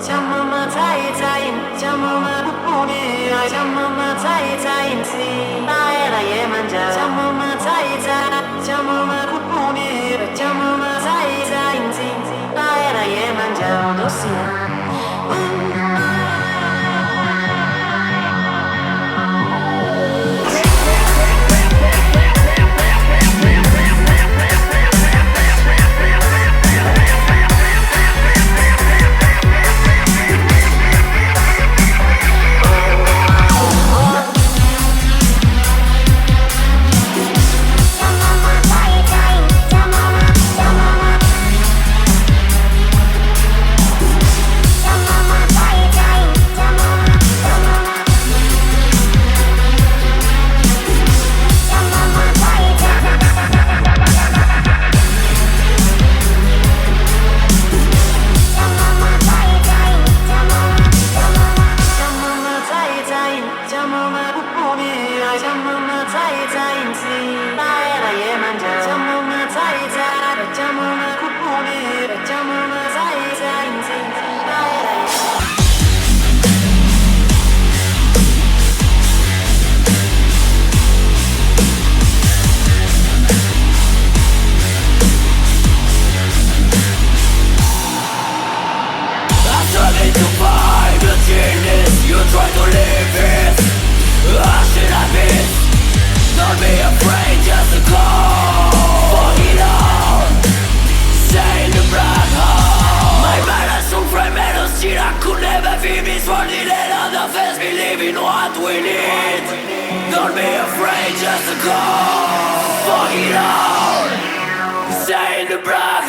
잠깐만 타이타인 잠깐만 우리야 잠깐만 타이타인지 나의 만져 잠깐만 타이타 잠깐만 우리야 잠깐만 타이타인지 나의 만져 도시야 Don't be afraid, just to go. Fuck it all. Stay in the bright.